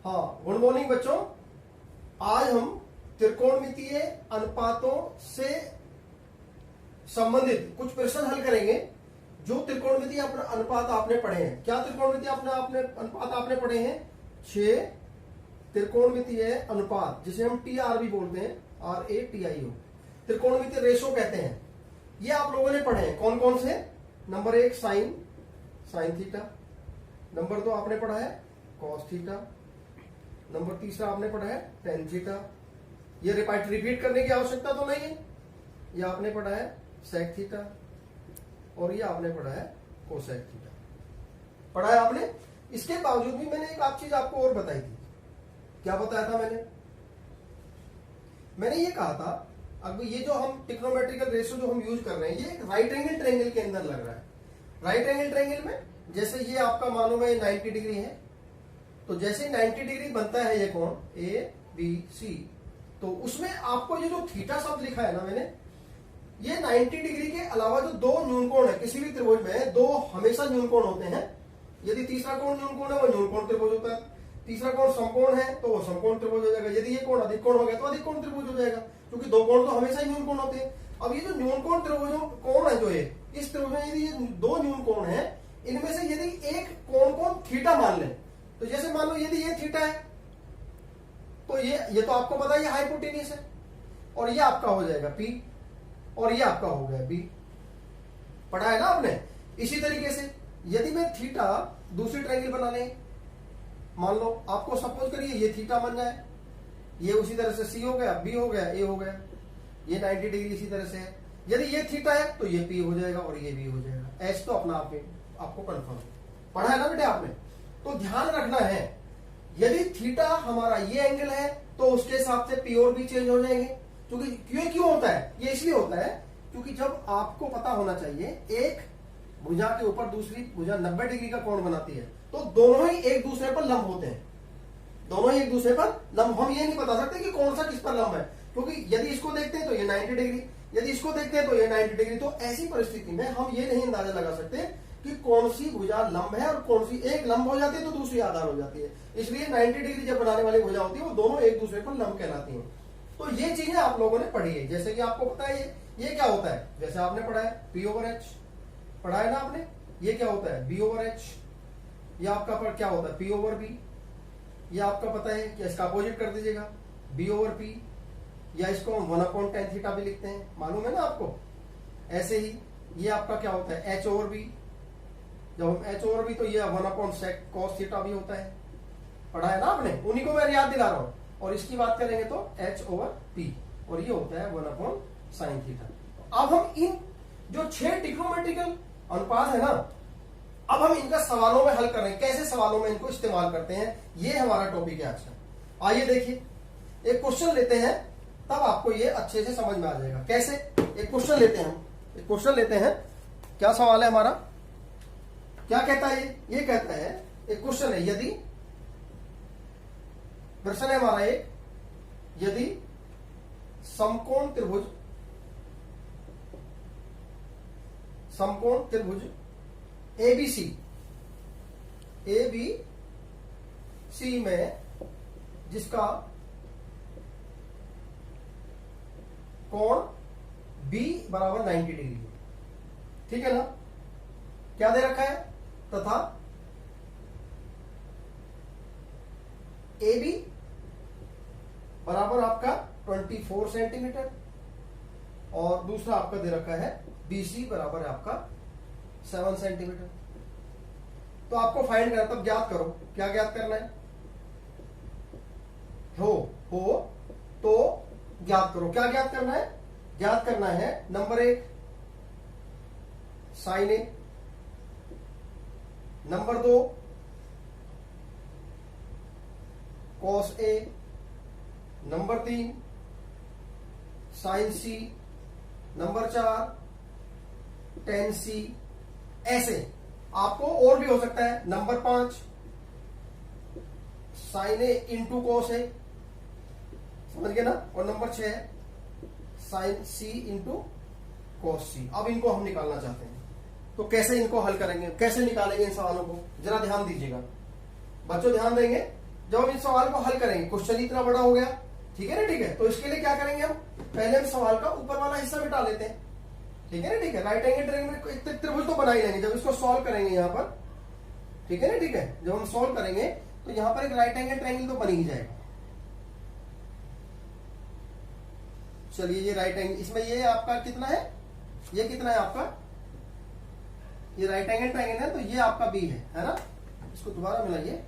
हाँ, good morning बच्चों। आज हम त्रिकोणमितीय अनुपातों से संबंधित कुछ प्रश्न हल करेंगे जो त्रिकोणमितीय अनुपात आपने पढ़े हैं। क्या त्रिकोणमितीय अनुपात आपने पढ़े हैं? 6 त्रिकोणमितीय अनुपात, जिसे हम TR भी बोलते हैं, RATIO, त्रिकोणमितीय रेशो कहते हैं। ये आप लोगों ने पढ़े हैं। कौन कौन से? नंबर 1 साइन थीटा, नंबर 2 आपने पढ़ा है कॉस थीटा, नंबर 3 आपने पढ़ा है टेन थीटा। ये रिपीट करने की आवश्यकता तो नहीं है। ये आपने पढ़ा है सेक थीटा और ये आपने पढ़ा है कोसेक थीटा। पढ़ा है आपने। इसके बावजूद भी मैंने एक चीज आपको और बताई थी। क्या बताया था मैंने ये कहा था, अब ये जो हम ट्रिग्नोमेट्रिकल रेशो जो हम यूज कर रहे हैं, ये राइट एंगल ट्रायंगल के अंदर लग रहा है। राइट एंगल ट्रायंगल में जैसे ये आपका मालूम है 90 डिग्री है, तो जैसे 90 डिग्री बनता है ये कोण ABC, तो उसमें आपको ये जो थीटा शब्द लिखा है ना मैंने, ये 90 डिग्री के अलावा जो दो न्यून कोण है किसी भी त्रिभुज में, दो हमेशा न्यून कोण होते हैं। यदि तीसरा कोण न्यून कोण है, वो न्यून कोण त्रिभुज होता है। तीसरा कोण समकोण है तो वो समकोण त्रिभुज हो जाएगा। यदि ये कोण अधिक कोण हो गया तो अधिक कोण त्रिभुज हो जाएगा, क्योंकि दो कोण तो हमेशा ही न्यून कोण होते हैं। अब ये जो न्यून कोण त्रिभुजों कोण है जो है इस त्रिभुज में, यदि ये दो न्यून कोण है, इनमें से यदि एक कोण को थीटा मान लें, तो जैसे मान लो यदि ये थीटा है तो ये तो आपको पता है ये हाइपोटेन्यूस है, और ये आपका हो जाएगा P और ये आपका हो गया B। पढ़ा है ना आपने। इसी तरीके से यदि मैं थीटा दूसरी ट्रायंगल बना लें, मान लो आपको सपोज करिए ये थीटा बन जाए, ये उसी तरह से C हो गया, B हो गया, A हो गया, ये 90 डिग्री इसी तरह से है। यदि ये थीटा है तो ये P हो जाएगा और ये B हो जाएगा। H तो अपना आपको कंफर्म पढ़ा है ना बेटे आपने। तो ध्यान रखना है, यदि थीटा हमारा ये एंगल है तो उसके हिसाब से P और B चेंज हो जाएंगे। क्योंकि क्यों होता है ये? इसलिए होता है क्योंकि जब आपको पता होना चाहिए एक भुजा के ऊपर दूसरी भुजा 90 डिग्री का कोण बनाती है, तो दोनों ही एक दूसरे पर लंब होते हैं। दोनों ही एक दूसरे पर लंब। हम ये नहीं बता सकते कि कौन सा किस पर लंब है, क्योंकि यदि इसको देखते हैं तो ये 90 डिग्री, यदि इसको देखते हैं तो ये 90 डिग्री। तो ऐसी परिस्थिति में हम ये नहीं अंदाजा लगा सकते कि कौन सी भुजा लंब है और कौन सी, एक लंब हो जाती है तो दूसरी आधार हो जाती है। इसलिए 90 डिग्री जब बनाने वाली भुजा होती है वो दोनों एक दूसरे पर लंब कहलाती हैं। तो ये चीजें आप लोगों ने पढ़ी है। जैसे कि आपको पता है ये क्या होता है, जैसे आपने पढ़ा है P/H, पढ़ा है ना आपने। ये क्या होता है B/H, ये आपका पर क्या होता है P/B। ये आपका पता है कि इसका अपोजिट कर दीजिएगा B/P, या इसको हम 1/tan थीटा भी लिखते हैं, मालूम है ना आपको। ऐसे ही ये आपका क्या होता है H/B। जब हम H/B तो ये 1/sec cos थीटा भी होता है। पढ़ा है ना आपने, उन्हीं को मैं याद दिला रहा हूं। और इसकी बात करेंगे तो H/P, और ये होता है 1/sin थीटा। अब हम इन जो 6 ट्रिग्नोमेट्रिकल अनुपात है ना, अब हम इनका सवालों में हल कर रहे हैं। कैसे सवालों में इनको इस्तेमाल करते हैं, ये हमारा टॉपिक है आज का। आइए देखिए, एक क्वेश्चन लेते हैं, तब आपको ये अच्छे से समझ में आ जाएगा। कैसे? एक क्वेश्चन लेते हैं, एक क्वेश्चन लेते हैं। क्या सवाल है हमारा? क्या कहता है ये कहता है, एक क्वेश्चन है, यदि प्रश्न है हमारा एक, यदि समकोण त्रिभुज ABC में जिसका कोण B बराबर 90 डिग्री है, ठीक है ना। क्या दे रखा है? तथा AB बराबर आपका 24 सेंटीमीटर और दूसरा आपका दे रखा है BC बराबर आपका 7 सेंटीमीटर। तो आपको फाइंड करना, तब ज्ञात करो। क्या ज्ञात करना है? हो तो ज्ञात करो। क्या ज्ञात करना है? ज्ञात करना है number 1 sin A, number 2 cos A, number 3 sin C, number 4 tan C। ऐसे आपको और भी हो सकता है। Number 5 sin A into cos A, समझ गए ना। और number 6 sin C into cos C। अब इनको हम निकालना चाहते हैं, तो कैसे इनको हल करेंगे, कैसे निकालेंगे इन सवालों को, जरा ध्यान दीजिएगा बच्चों, ध्यान देंगे जब हम इस सवाल को हल करेंगे, क्वेश्चन इतना बड़ा हो गया, ठीक है ना, ठीक है, तो इसके लिए क्या करेंगे हम, पहले हम सवाल का ऊपर वाला हिस्सा मिटा लेते हैं, ठीक है ना, ठीक है। राइट एंगल ट्रायंगल में एक त्रिभुज तो बना ही लेंगे जब इसको सॉल्व करेंगे यहाँ पर, ठीक है ना, ठीक है। जब हम सॉल्व करेंगे तो यहाँ पर एक राइट एंगल ट्रायंगल तो बन ही जाएगा। चलिए ये राइट एंगल, इसमें ये आपका कितना है, ये कितना है आपका, ये राइट एंगल ट्रायंगल है, तो ये आपका बी है ना। इसको दोबारा मिलाइए,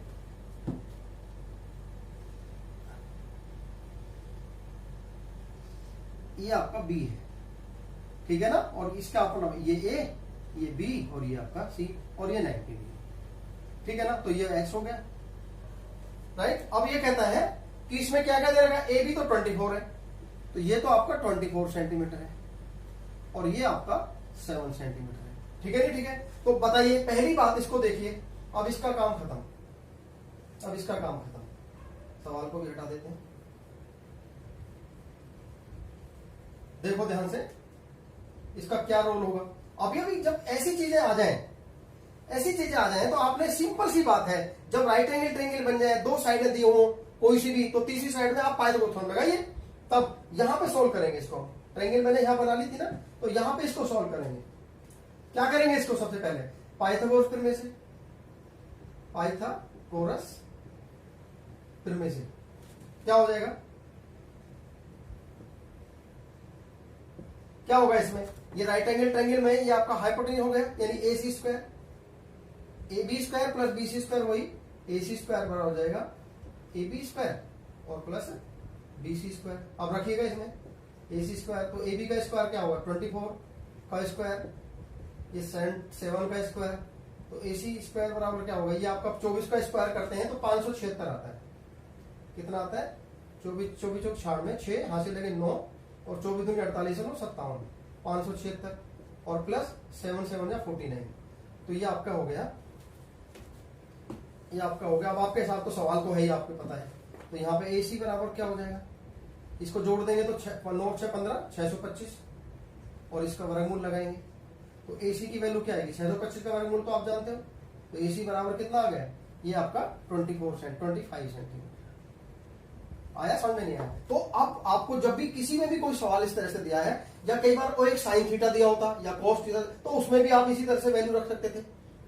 ये आपका बी है, ठीक है ना, और इसका अपना ये ए, ये बी, और ये आपका सी, और ये 90 डिग्री, ठीक है ना। तो ये एक्स हो गया, राइट। अब ये कहता है कि इसमें क्या क्या दे रखा है, ए बी तो 24 है, तो ये तो आपका 24 सेंटीमीटर है, और ये आपका 7 सेंटीमीटर है, ठीक है, ठीक है। तो बताइए, पहली बात इसको देखिए, अब इसका काम खत्म, अब इसका काम खत्म, सवाल को भी हटा देते हैं। देखो ध्यान से, इसका क्या रोल होगा। अभी अभी जब ऐसी चीजें आ जाएं, ऐसी चीजें आ जाएं, तो आपने सिंपल सी बात है, जब राइट एंगल ट्रायंगल बन जाए, दो साइडें दी हो कोई सी भी, तो तीसरी साइड में आप पाइथागोरस लगाइए, तब यहां पे सोल्व करेंगे इसको। ट्रायंगल मैंने यहां बना ली थी ना, तो यहां पे इसको सोल्व करेंगे। क्या करेंगे इसको, सबसे पहले पाइथागोरस प्रमेय से, पाइथागोरस प्रमेय से क्या हो जाएगा, क्या होगा इसमें, ये राइट एंगल ट्रायंगल में ये आपका हाइपोटेन्यूज हो गया, यानी A C square, A B square plus B C square, वही ए सी स्क्वायर बराबर हो जाएगा ए बी स्क्वायर और प्लस बी सी स्क्वायर। अब रखिएगा इसमें ए सी स्क्वायर, तो ए बी का स्क्वायर क्या होगा 24 का स्क्वायर, ये 7 का स्क्वायर, तो ए सी स्क्वायर बराबर क्या होगा, ये आपका 24 का स्क्वायर करते हैं तो 576 आता है। कितना आता है, 24 24 चौक 96, 6 हाथ से लगे 9, और 24 दूनी 48 9 57, 576, और प्लस 7 7 या 49, तो ये आपका हो गया, ये आपका हो गया। अब आपके साथ तो सवाल तो है ही, आपको पता है, तो यहाँ पे ए सी बराबर क्या हो जाएगा, इसको जोड़ देंगे तो 9 6 15 625, और इसका वर्गमूल लगाएंगे तो ए सी की वैल्यू क्या आएगी, 625 का वर्गमूल तो आप जानते हो, तो ए सी बराबर कितना आ गया, ये आपका 25 सेंटीमीटर आया, समझ में नहीं आया। तो अब आपको जब भी किसी में भी कोई सवाल इस तरह से दिया है, या कई बार वो एक साइन थीटा दिया होता या कॉस थीटा, तो उसमें भी आप इसी तरह से वैल्यू रख सकते थे,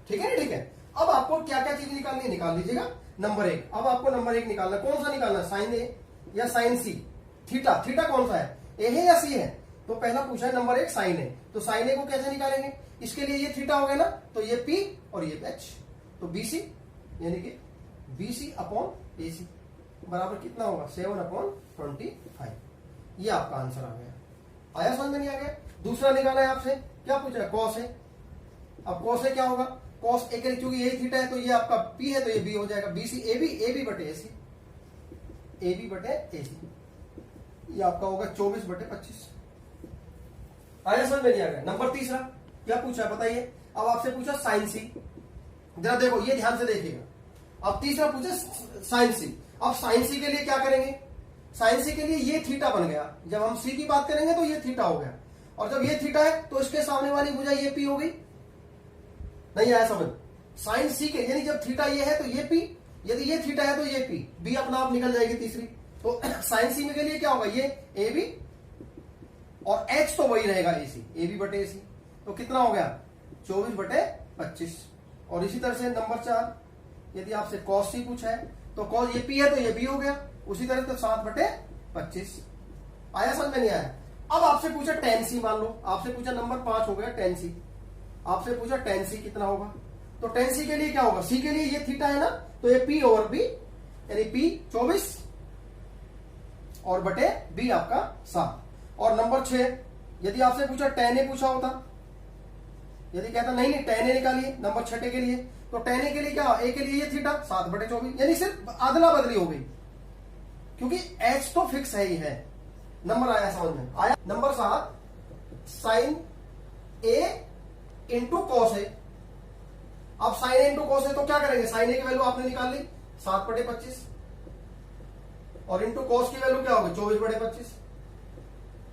ठीक है ना, ठीक है। अब आपको क्या क्या चीज निकालनी है, निकाल लीजिएगा। नंबर 1, अब आपको नंबर 1 निकालना, कौन सा निकालना, साइन ए या साइन सी, थीटा, थीटा कौन सा है, ए है या सी है, तो पहला पूछा है नंबर 1 साइन ए, तो साइन ए को कैसे निकालेंगे, इसके लिए ये थीटा हो गया ना, तो ये पी और ये एच, तो बीसी यानी कि बीसी अपॉन एसी बराबर कितना होगा 7/25, ये आपका आंसर आ गया। आया समझ में नहीं आ गया। दूसरा निकाला है आपसे, क्या पूछा है, कॉस है। अब कॉस है क्या होगा, कॉस ए, क्योंकि ये थीटा है तो ये आपका पी है, तो ये बी हो जाएगा, बीसी ए बी बटे एसी, ए बी बटे एसी, ये आपका होगा 24/25। आया समझ में नहीं आ गया। नंबर तीसरा क्या पूछा बताइए, अब आपसे पूछा साइन सी, जरा देखो ये ध्यान से देखिएगा। अब तीसरा पूछा साइन सी, अब साइन सी के लिए क्या करेंगे, साइन सी के लिए ये थीटा बन गया, जब हम सी की बात करेंगे तो ये थीटा हो गया, और जब ये थीटा है तो इसके सामने वाली भुजा ये पी हो गई, नहीं आया समझ। साइन सी के यानी जब थीटा ये है तो ये पी, यदि ये थीटा है तो ये पी, बी अपना आप निकल जाएगी तीसरी, तो साइन सी में के लिए क्या होगा, ये ए बी और एच तो वही रहेगा एसी, ए बी बटे एसी, तो कितना हो गया 24/25। और इसी तरह से नंबर 4, यदि आपसे कॉस सी पूछा है तो कॉस ये पी है तो ये बी हो गया, उसी तरह से 7/25। आया समझ में नहीं आया। अब आपसे पूछा टेन सी, मान लो आपसे पूछा नंबर 5 हो गया टेन सी, आपसे पूछा टेन सी कितना होगा, तो टेन सी के लिए क्या होगा, सी के लिए ये थीटा है ना, तो ये पी ओवर बी, यानी पी 24 और बटे बी आपका 7। और नंबर 6, यदि आपसे पूछा टेन ए पूछा होता, यदि कहता नहीं टेन ए निकालिए नंबर 6 के लिए, तो टेन ए के लिए क्या, ए के लिए ये थीटा 7/24, यानी सिर्फ अदला बदली हो गई, क्योंकि एच तो फिक्स है ही है। नंबर आया समझ में आया। Number 7 sign A into cos A, अब sign A into cos A तो क्या करेंगे, साइन ए की वैल्यू आपने निकाल ली 7/25, और इंटू कॉस की वैल्यू क्या होगी 24/25,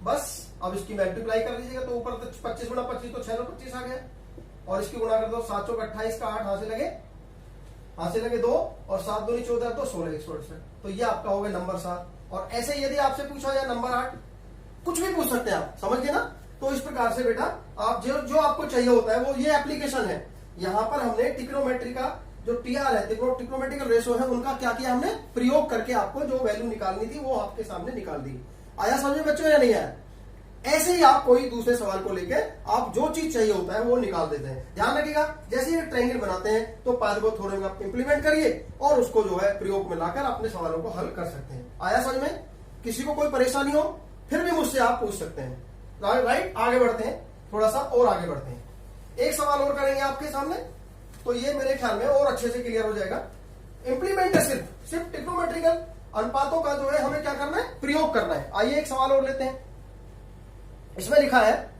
बस अब इसकी मल्टीप्लाई कर लीजिएगा, तो ऊपर 25 गुणा 25 तो 625 आ गया, और इसकी गुणा कर दो 7 चौक 28 का 8 हाथ से लगे हाथ से लगे 2 और 7 दूनी 14 तो 16 168। तो ये आपका हो गया नंबर 7। और ऐसे यदि आपसे पूछा जाए नंबर 8, कुछ भी पूछ सकते हैं आप, समझ गए ना। तो इस प्रकार से बेटा आप जो आपको चाहिए होता है वो ये एप्लीकेशन है। यहां पर हमने ट्रिग्नोमेट्री का जो टीआर है, ट्रिग्नोमेट्रिकल रेशो है, उनका क्या किया हमने, प्रयोग करके आपको जो वैल्यू निकालनी थी वो आपके सामने निकाल दी। आया समझ में बच्चों या नहीं आया? ऐसे ही आप कोई दूसरे सवाल को लेकर आप जो चीज चाहिए होता है वो निकाल देते हैं। ध्यान रखिएगा, जैसे ये ट्रायंगल बनाते हैं तो पाइथागोरस थ्योरम आप इंप्लीमेंट करिए और उसको जो है प्रयोग में लाकर अपने सवालों को हल कर सकते हैं। आया समझ में? किसी को कोई परेशानी हो फिर भी मुझसे आप पूछ सकते हैं। राइट, आगे बढ़ते हैं, थोड़ा सा और आगे बढ़ते हैं। एक सवाल और करेंगे आपके सामने, तो ये मेरे ख्याल में और अच्छे से क्लियर हो जाएगा। इंप्लीमेंट है सिर्फ ट्रिग्नोमेट्रिकल अनुपातों का जो है हमें क्या करना है, प्रयोग करना है। आइए एक सवाल और लेते हैं। इसमें लिखा है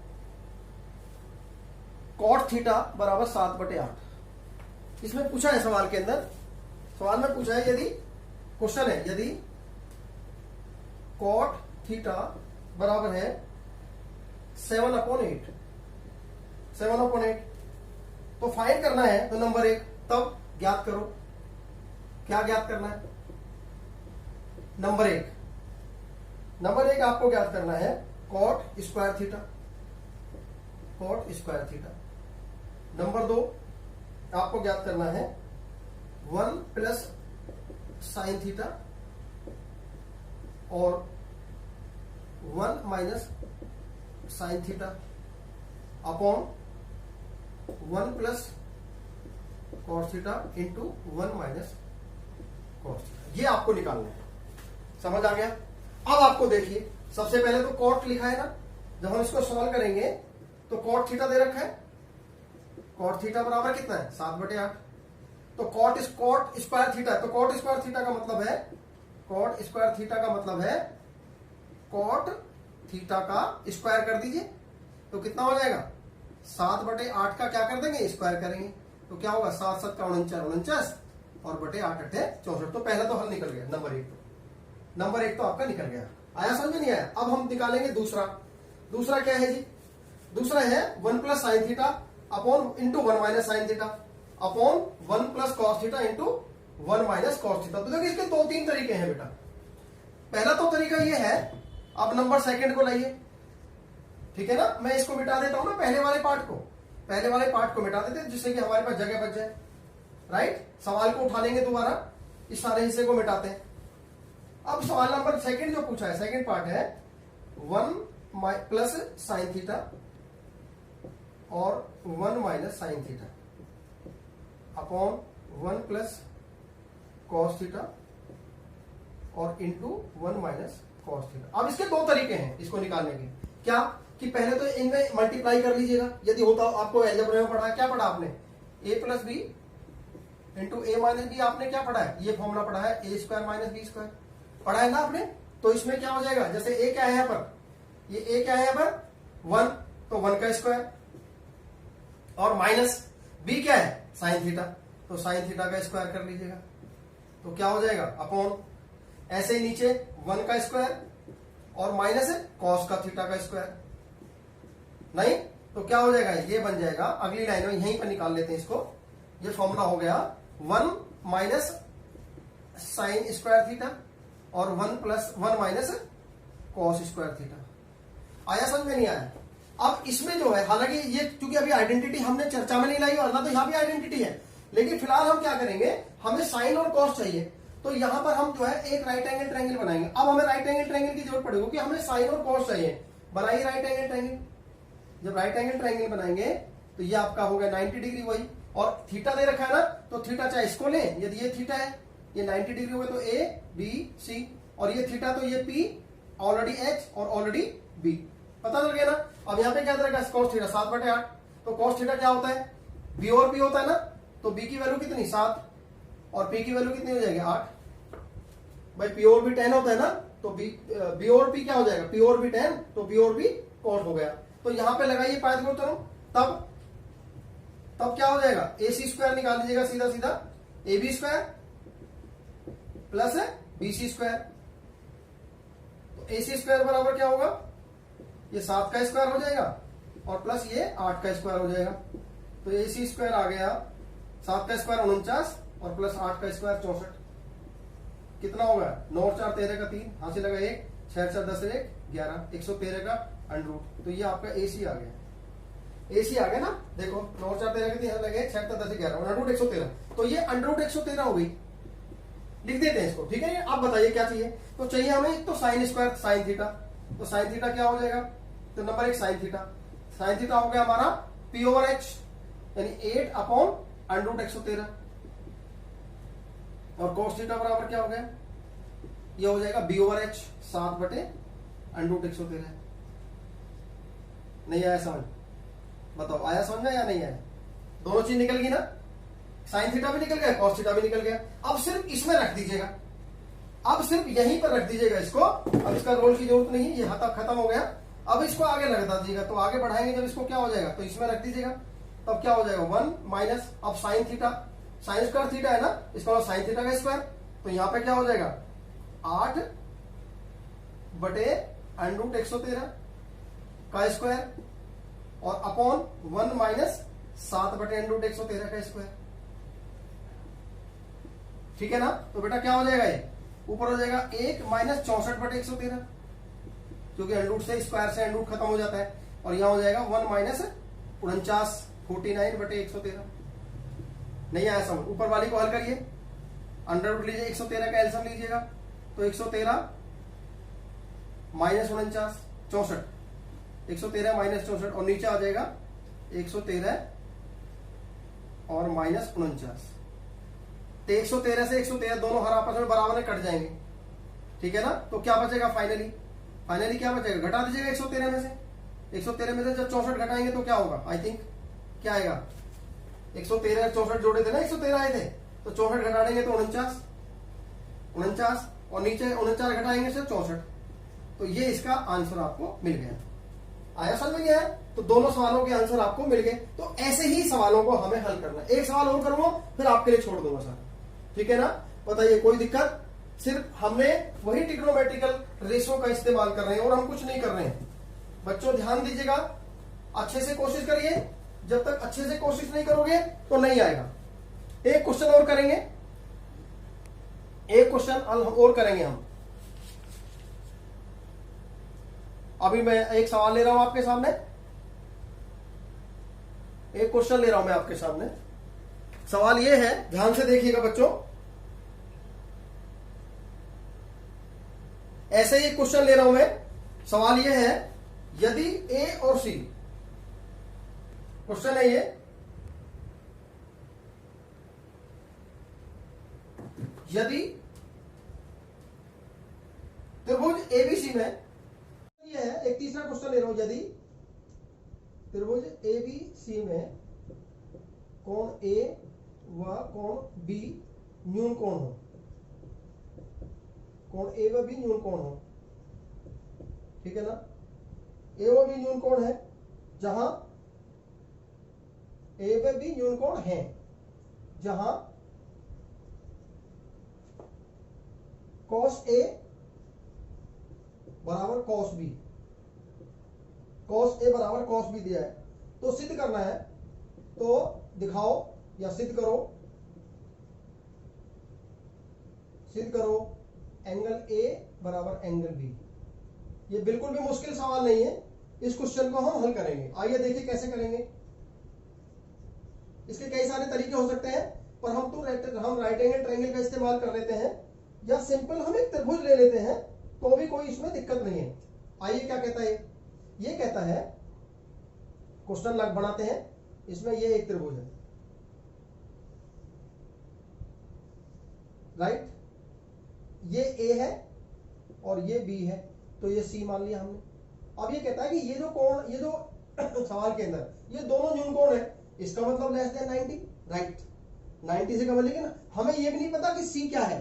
cot थीटा बराबर 7/8। इसमें पूछा है सवाल के अंदर, सवाल में पूछा है यदि क्वेश्चन है यदि cot थीटा बराबर है 7/8 तो फाइंड करना है। तो नंबर 1 तब ज्ञात करो, क्या ज्ञात करना है? नंबर 1 आपको ज्ञात करना है cot स्क्वायर थीटा। नंबर 2 आपको ज्ञात करना है 1 प्लस साइन थीटा और 1 minus sine theta upon 1 plus cos theta into 1 minus cos theta. ये आपको निकालना है। समझ आ गया? अब आपको देखिए, सबसे पहले तो कॉट लिखा है ना, जब हम इसको सॉल्व करेंगे तो कॉट थीटा दे रखा है। कॉट थीटा बराबर कितना है, 7/8। तो कॉट स्क्वायर थीटा, तो कॉट स्क्वायर थीटा का मतलब है, कॉट स्क्वायर थीटा का मतलब है कॉट थीटा का स्क्वायर कर दीजिए तो कितना हो जाएगा, 7/8 का क्या कर देंगे, स्क्वायर करेंगे तो क्या होगा, 7 7 का 49 और बटे 8 8 64। तो पहला तो हल निकल गया, नंबर एक तो आपका निकल गया। आया समझ में नहीं आया? अब हम निकालेंगे दूसरा क्या है जी? दूसरा है 1 plus sine theta upon into 1 minus sine theta upon 1 plus cos theta into 1 minus cos theta. तो देखिए इसके 2-3 तरीके हैं बेटा। पहला तो तरीका ये है, अब नंबर सेकंड को लाइए, ठीक है ना। मैं इसको मिटा देता हूं ना, पहले वाले पार्ट को मिटा देते हैं जिससे कि हमारे पास जगह बच जाए। राइट, सवाल को उठा लेंगे दोबारा, इस सारे हिस्से को मिटाते हैं। अब सवाल नंबर सेकंड जो पूछा है, सेकंड पार्ट है 1 प्लस साइन थीटा और 1 minus sine theta upon 1 plus cos theta और इंटू 1 माइनस कॉस थीटा। अब इसके 2 तरीके हैं इसको निकालने के। क्या कि पहले तो इनमें मल्टीप्लाई कर लीजिएगा, यदि होता आपको अलजेब्रा में पढ़ा है, क्या पढ़ा आपने, a plus B into A minus B. आपने क्या पढ़ा है, ये फॉर्मूला पढ़ा है, A square minus B square पढ़ा है ना आपने। तो इसमें क्या हो जाएगा, जैसे ए क्या है यहाँ पर, ये ए क्या है यहाँ पर 1, तो 1 का स्क्वायर और माइनस बी क्या है, साइन थीटा, तो साइन थीटा का स्क्वायर कर लीजिएगा तो क्या हो जाएगा अपॉन, ऐसे ही नीचे 1 का स्क्वायर और माइनस कॉस का थीटा का स्क्वायर। नहीं तो क्या हो जाएगा, ये बन जाएगा, अगली लाइन में यहीं पर निकाल लेते हैं इसको। ये फॉर्मूला हो गया 1 माइनस साइन स्क्वायर थीटा और 1 माइनस कॉस स्क्वायर थीटा। आया समझ में नहीं आया? अब इसमें जो है, हालांकि ये क्योंकि अभी आइडेंटिटी हमने चर्चा में नहीं लाई और ना तो यहां भी आइडेंटिटी है, लेकिन फिलहाल हम क्या करेंगे, हमें साइन और कॉस चाहिए तो यहां पर हम जो है एक राइट एंगल ट्रायंगल बनाएंगे। अब हमें राइट एंगल ट्रायंगल की जरूरत पड़ेगी कि हमें साइन और कॉस चाहिए। बनाइए राइट एंगल ट्रायंगल। जब राइट एंगल ट्रायंगल बनाएंगे तो ये आपका हो गया 90 डिग्री वही, और थीटा दे रखा है ना, तो थीटा चाहे इसको लें, यदि ये थीटा है, ये 90 डिग्री हो गया तो ए बी सी, और ये थीटा तो ये पी ऑलरेडी एच और ऑलरेडी बी, पता चल गया ना। अब यहाँ पे क्या दे रखा है, कॉस थीटा 7/8, तो कॉस थीटा क्या होता है, बी और पी होता है ना, तो बी की वैल्यू कितनी 7 और पी की वैल्यू कितनी हो जाएगी 8। भाई पी और बी 10 होता है ना, तो बी और पी क्या हो जाएगा, पी और बी 10, तो बी और बी कॉट हो गया। तो यहां पे लगाइए पाइथागोरस थ्योरम, तब क्या हो जाएगा, ए सी स्क्वायर निकाल लीजिएगा सीधा A B square plus B C square. तो ए सी स्क्वायर बराबर क्या होगा, ये 7 का स्क्वायर हो जाएगा और प्लस ये 8 का स्क्वायर हो जाएगा। तो ए सी स्क्वायर आ गया 7 का स्क्वायर 49 और प्लस 8 का स्क्वायर 64, कितना होगा 9 और 4 13 का 3, हासिल लगा 1, 6 4 10 1 11, 113 का अंडर रूट। तो ये आपका एसी आ गया, एसी आ गया ना। देखो 9 और 4 13 का 3 लगे 6 4 10 11 अंडर रूट 113, तो ये अंडर रूट 113 हो गई। लिख देते हैं इसको, ठीक है। आप बताइए क्या चाहिए। तो चाहिए हमें एक तो साइन स्क्वायर साइन थीटा, तो साइन थीटा क्या हो जाएगा, तो number 1 sine theta, sine theta हो गया हमारा पी ओवर एच यानी 8 अपॉन अंडर रूट 113, और कोस थीटा बराबर क्या हो गया, ये हो जाएगा बी ओवर एच 7 बटे अंडर रूट 113। नहीं आया समझ, बताओ आया समझ में या नहीं आया। दोनों चीज निकल गई ना, साइन थीटा भी निकल गया, कॉस थीटा भी निकल गया। अब सिर्फ इसमें रख दीजिएगा, अब सिर्फ यहीं पर रख दीजिएगा इसको। अब इसका रोल की जरूरत नहीं है, ये हाथ खत्म हो गया। अब इसको आगे लगा दीजिएगा, तो आगे बढ़ाएंगे जब इसको क्या हो जाएगा, तो इसमें रख दीजिएगा। तब क्या हो जाएगा 1 माइनस, अब sine theta sine square theta है ना, इसका साइन थीटा का स्क्वायर, तो यहां पे क्या हो जाएगा 8 बटे अंडर रूट 113 का स्क्वायर, और अपॉन 1 माइनस 7 बटे अंडर रूट 113 का स्क्वायर, ठीक है ना। तो बेटा क्या हो जाएगा, ये ऊपर हो जाएगा 1 माइनस 64 बटे 113, क्योंकि अंडर रूट से स्क्वायर से अंडर रूट खत्म हो जाता है, और यहां हो जाएगा 1 माइनस 49 बटे 113। नहीं आया समझ, ऊपर वाली को हल करिए, अंडर रूट लीजिए 113 का एलसीएम लीजिएगा, तो 113 माइनस 49 64, 113 माइनस 64, और नीचे आ जाएगा 113 और माइनस 49। तो 113 से 113 दोनों हर आपस में बराबर में कट जाएंगे, ठीक है ना। तो क्या बचेगा फाइनली क्या बचेगा, घटा दीजिएगा 113 में से, 113 में से जब 64 घटाएंगे तो क्या होगा, आई थिंक क्या आएगा, 113 64 जोड़े थे ना, 113 आए थे, तो 64 घटा देंगे तो 49, और नीचे 49 घटाएंगे से 64। तो ये इसका आंसर आपको मिल गया। आया समझ में गया है। तो दोनों सवालों के आंसर आपको मिल गए। तो ऐसे ही सवालों को हमें हल करना है। एक सवाल और करूंगा फिर आपके लिए छोड़ दूंगा सर, ठीक है ना। बताइए कोई दिक्कत, सिर्फ हमने वही ट्रिग्नोमेट्रिकल रेशो का इस्तेमाल कर रहे हैं और हम कुछ नहीं कर रहे हैं। बच्चों ध्यान दीजिएगा, अच्छे से कोशिश करिए, जब तक अच्छे से कोशिश नहीं करोगे तो नहीं आएगा। एक क्वेश्चन और करेंगे, एक क्वेश्चन और करेंगे हम। अभी मैं एक सवाल ले रहा हूं आपके सामने, एक क्वेश्चन ले रहा हूं मैं आपके सामने। सवाल ये है, ध्यान से देखिएगा बच्चों, ऐसे ही क्वेश्चन ले रहा हूं मैं। सवाल ये है, यदि ए और सी, क्वेश्चन है ये, यदि त्रिभुज एबीसी में, ये है एक तीसरा क्वेश्चन ले रहा हूं, यदि त्रिभुज एबीसी में कोण ए व कोण बी न्यून कोण हो, कोण ए व बी न्यून कोण हो, ठीक है ना। ए व बी न्यून कोण है, जहां ए व बी न्यून कोण है, जहां cos ए बराबर cos बी, cos ए बराबर cos बी दिया है। तो सिद्ध करना है, तो दिखाओ या सिद्ध करो एंगल ए बराबर एंगल बी। ये बिल्कुल भी मुश्किल सवाल नहीं है, इस क्वेश्चन को हम हल करेंगे। आइए देखिए कैसे करेंगे। इसके कई सारे तरीके हो सकते हैं, पर हम राइट एंगल ट्रायंगल का इस्तेमाल कर लेते हैं, या सिंपल हम एक त्रिभुज ले लेते हैं, तो भी कोई इसमें दिक्कत नहीं है। आइए क्या कहता है, ये कहता है, क्वेश्चन लग बनाते हैं, इसमें ये एक त्रिभुज है, राइट, ये ए है और ये बी है, तो ये सी मान लिया हमने। अब ये कहता है कि ये जो कोण, ये जो सवाल के अंदर ये दोनों न्यून कोण है, इसका मतलब लेस देन 90, राइट, 90 से कम। लेकिन हमें ये भी नहीं पता कि सी क्या है,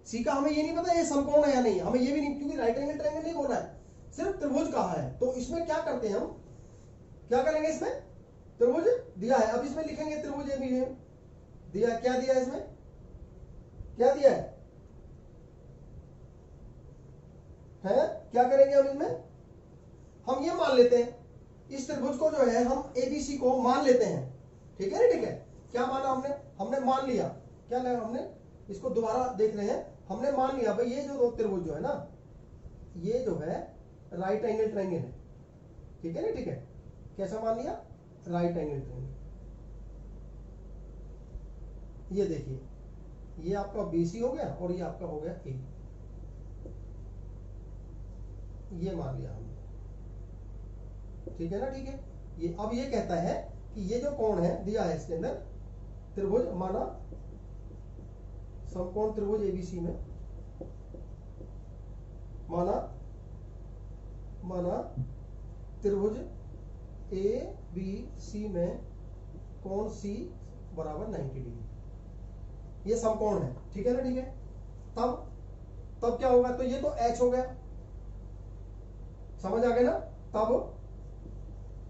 सी का हमें ये नहीं पता ये समकोण है या नहीं, हमें ये भी नहीं, क्योंकि राइट एंगल ट्रायंगल नहीं बोला है, सिर्फ त्रिभुज कहा है। तो इसमें क्या करते हैं हम, क्या करेंगे, इसमें त्रिभुज दिया है, अब इसमें लिखेंगे त्रिभुज ए बी दिया, क्या दिया है इसमें, क्या दिया है, क्या करेंगे हम इसमें, हम ये मान लेते हैं, इस त्रिभुज को जो है हम एबीसी को मान लेते हैं, ठीक है ना, ठीक है। क्या माना हमने मान लिया क्या लगा हमने, इसको दोबारा देख रहे हैं, हमने मान लिया भाई ये जो दो त्रिभुज जो है ना, ये जो है राइट एंगल ट्रायंगल है, ठीक है ना, ठीक है, कैसा मान लिया, राइट एंगल ट्रायंगल। ये देखिए ये आपका BC हो गया और ये आपका हो गया A, ये मान लिया हमने, ठीक है ना, ठीक है। ये अब ये कहता है कि ये जो कोण है दिया है इसके अंदर, त्रिभुज माना समकोण त्रिभुज ABC में, माना त्रिभुज ABC में कोण C बराबर 90 डिग्री, ये समकोण है, ठीक है ना, ठीक है। तब क्या होगा, तो ये तो H हो गया, समझ आ गया ना। तब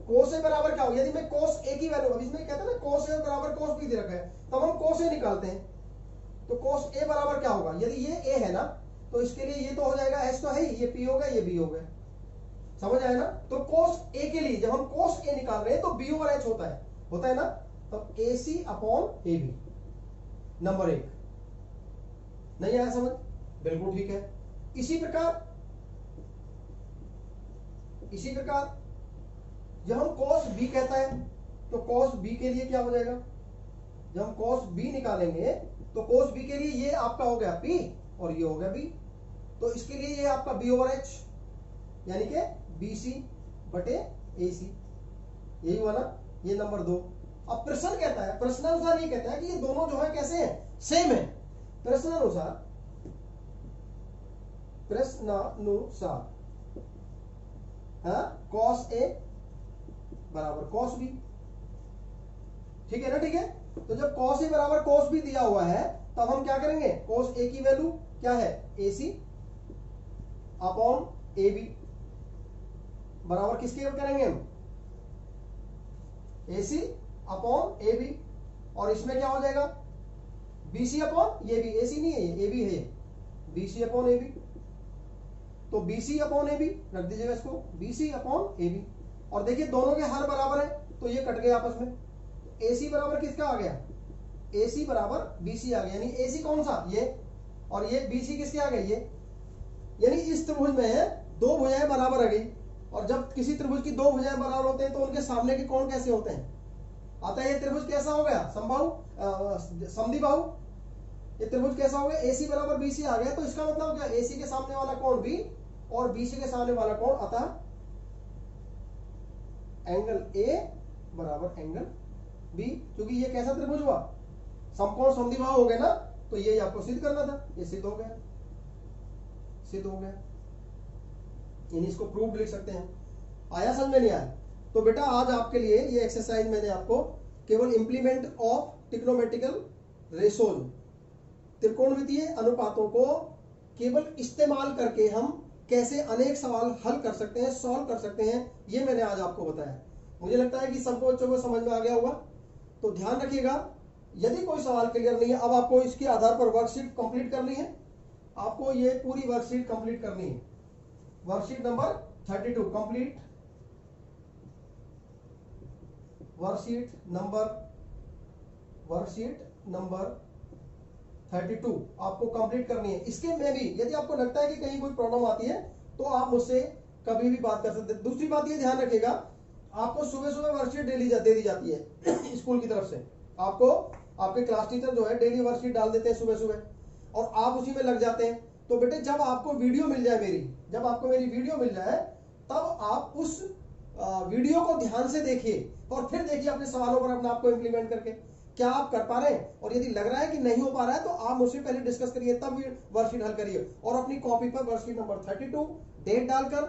कोस ए बराबर क्या होगा, यदि मैं कोस ए की वैल्यू, अभी इसमें कहते हैं ना कोस ए बराबर कोस बी दे रखा है, तब हम कोस ए निकालते हैं, तो कोस ए बराबर क्या होगा, यदि ये ए है ना तो इसके लिए ये तो हो जाएगा एच तो है ही, ये पी हो गया, ये बी हो गया, समझ आया ना। तो कोस ए के लिए जब हम कोस ए निकाल रहे हैं तो बी ओवर एच होता है ना, तब ए सी अपॉन ए बी, नंबर 1। नहीं आया समझ, बिल्कुल ठीक है। इसी प्रकार जब हम cos b कहता है तो cos b के लिए क्या हो जाएगा, जब हम cos b निकालेंगे तो cos b के लिए ये आपका हो गया p और ये हो गया b, तो इसके लिए ये आपका b ओवर h, यानी कि BC बटे AC, यही हुआ ना, ये नंबर 2। अब प्रश्न कहता है, प्रश्नानुसार ये कहता है कि ये दोनों जो है कैसे हैं, सेम है। प्रश्नानुसार cos A बराबर cos B, ठीक है ना, ठीक है। तो जब cos A बराबर cos B दिया हुआ है तब हम क्या करेंगे, cos A की वैल्यू क्या है, AC अपॉन AB बराबर किसके करेंगे हम, AC अपॉन AB, और इसमें क्या हो जाएगा, BC अपॉन ये भी, AC नहीं है ये AB है, BC अपॉन AB, तो BC अपॉन AB रख दीजिएगा इसको, BC अपॉन AB, और देखिए दोनों के हर बराबर है तो ये कट गए आपस में, AC बराबर किसका आ गया, AC बराबर BC आ गया, यानी AC कौन सा, ये, और ये BC किसके आ गए, ये, यानी इस त्रिभुज में दो भुजाएं बराबर आ गई, और जब किसी त्रिभुज की दो भुजाएं बराबर होते हैं तो उनके सामने के कोण कैसे होते हैं, आता है ये त्रिभुज कैसा हो गया, समबाहु समद्विबाहु, ये त्रिभुज कैसा हो गया, AC बराबर BC आ गया, तो इसका मतलब क्या, AC के सामने वाला कोण B और BC के सामने वाला कोण, अतः एंगल A बराबर एंगल B, क्योंकि ये कैसा त्रिभुज हुआ, समकोण समद्विबाहु हो गया ना, तो ये आपको सिद्ध करना था, ये सिद्ध हो गया, यानी इसको प्रूव लिख सकते हैं। आया समझ में, नहीं आया, तो बेटा आज आपके लिए ये एक्सरसाइज मैंने आपको केवल इंप्लीमेंट ऑफ ट्रिग्नोमेट्रिकल रेशोज, त्रिकोणमितीय अनुपातों को केवल इस्तेमाल करके हम कैसे अनेक सवाल हल कर सकते हैं, सॉल्व कर सकते हैं, ये मैंने आज आपको बताया। मुझे लगता है कि सबको बच्चों को समझ में आ गया होगा, तो ध्यान रखिएगा, यदि कोई सवाल क्लियर नहीं है, अब आपको इसके आधार पर वर्कशीट कंप्लीट करनी है, आपको ये पूरी वर्कशीट कंप्लीट करनी है, worksheet number 32 complete, worksheet number 32 आपको कंप्लीट करनी है। इसके में भी यदि आपको लगता है कि कहीं कोई प्रॉब्लम आती है तो आप मुझसे कभी भी बात कर सकते हैं। दूसरी बात ये ध्यान रखिएगा, आपको सुबह सुबह वर्कशीट डेली दे दी जाती है स्कूल की तरफ से, आपको आपके क्लास टीचर जो है डेली वर्कशीट डाल देते हैं सुबह सुबह और आप उसी में लग जाते हैं। तो बेटे जब आपको वीडियो मिल जाए जब आपको मेरी वीडियो मिल जाए तब आप उस वीडियो को ध्यान से देखिए और फिर देखिए अपने सवालों पर अपने आप को इंप्लीमेंट करके क्या आप कर पा रहे हैं, और यदि लग रहा है कि नहीं हो पा रहा है तो आप मुझसे पहले डिस्कस करिए, तब वर्कशीट हल करिए और अपनी कॉपी पर वर्कशीट नंबर 32 डेट डालकर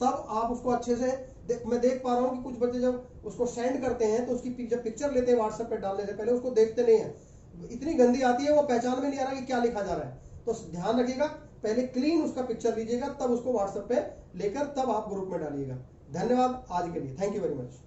तब आप उसको अच्छे से मैं देख पा रहा हूं कि कुछ बच्चे जब उसको सेंड करते हैं तो उसकी जब पिक्चर लेते हैं व्हाट्सएप पे डालने से पहले उसको देखते नहीं है, इतनी गंदी आती है वो पहचान में नहीं आ रहा कि क्या लिखा जा रहा है। तो ध्यान रखिएगा, पहले क्लीन उसका पिक्चर लीजिएगा, तब उसको व्हाट्सएप पे लेकर तब आप ग्रुप में डालिएगा। धन्यवाद आज के लिए, थैंक यू वेरी मच।